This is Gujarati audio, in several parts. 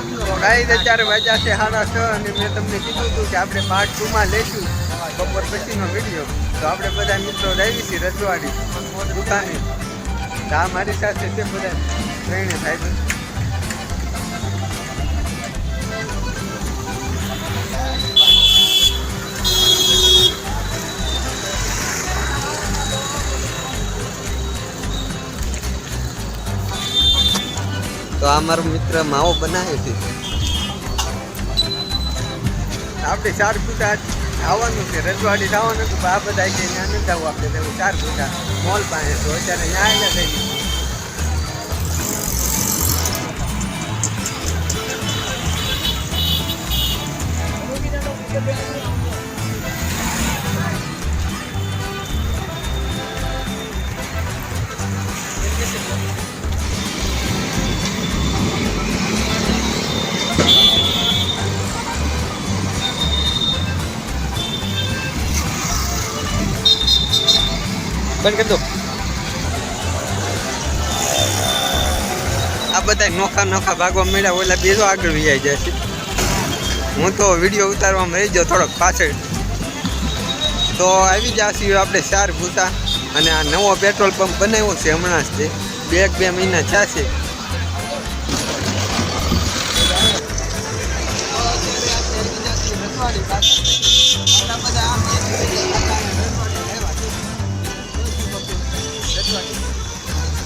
તો ગાઈસ અત્યારે વાગ્યા છે 6:30 અને મેં તમને કીધું હતું કે આપણે પાર્ટ 2 માં લઈશું બપોર પછીનો વિડીયો. તો આપણે બધા મિત્રો આવી છીએ રજવાડી દુકાને. આ મારી સાથે છે બધા ત્રણે ભાઈ. તો આ મારો મિત્ર માવો બનાવે છે. આપણે 4 ફૂટા આવવાનું છે રજવાડી જવાનું હતું. આ બધા કે ત્યાં નથી જવું આપણે 4 ફૂટા મોલ પાસે. તો અત્યારે ત્યાં આવ્યા થઈ. બંધ કરી દો. આ બધા નોખા નોખા ભાગવા મળ્યા. ઓલા બીજો આગળ વિયાઈ જાય છે. હું તો વિડીયો ઉતારવામાં રહી ગયો થોડોક પાછળ. તો આવી જશે આપણે 4 ભૂસા. અને આ નવો પેટ્રોલ પંપ બનાવ્યો છે હમણાં જ. તે 2 મહિના થયા છે.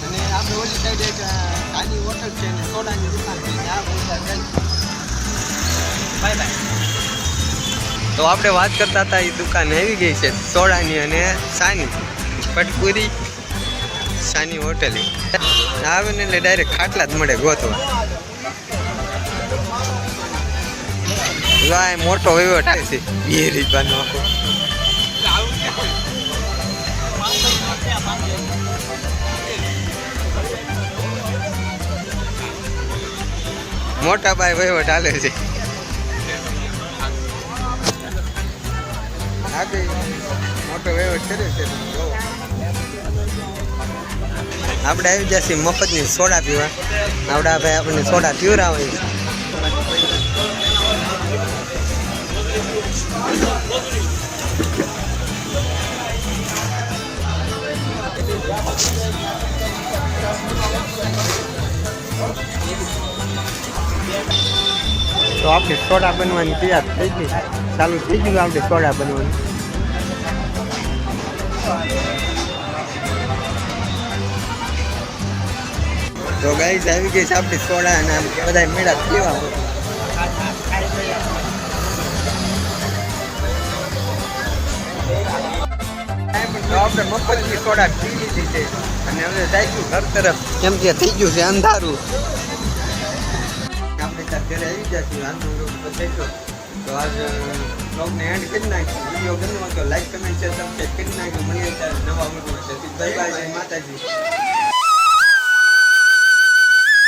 અને આપણે ઓલી સાઈડ એક નાની હોટલ છે અને સોડાની દુકાન છે. Bye bye. તો આપણે વાત કરતા હતા એ દુકાન આવી ગઈ છે સોડાની અને સાની પટપુરી સાની હોટલ. આવે ને એટલે ડાયરેક્ટ ખાટલા જ મળે ગોતવા. મોટો વહીવટ છે એ રીતનો આખો. મોટા ભાઈ વહીવટ હાલે છે. મોટો વહીવટ કરે છે. આપણે આવી જશે મફતની સોડા પીવા. આવડા ભાઈ આપણને સોડા પીવરાવે. તો આપણે સોડા બનવાની તૈયાર થઈ ગઈ. ચાલુ થઈ ગયું આપણે સોડા બનવાનું. તો ગાઈસ આવી ગઈ છે આપણી સોડા અને બધા મેળા પીવા. તો આપણે મફતની સોડા પી લીધી છે અને હવે જઈશું ઘર તરફ. કેમ કે થઈ ગયું છે અંધારું. આપણે ત્યાં ઘરે આવી જશું. તો આજ બ્લોગને એન્ડ કરી નાખ્યું. વિડીયો ગમ્યો તો લાઈક કમેન્ટ શેર સબસ્ક્રાઈબ કરી નાખ્યું. મળીએ ત્યારે નવા વિડીયો. Bye bye. માતાજી.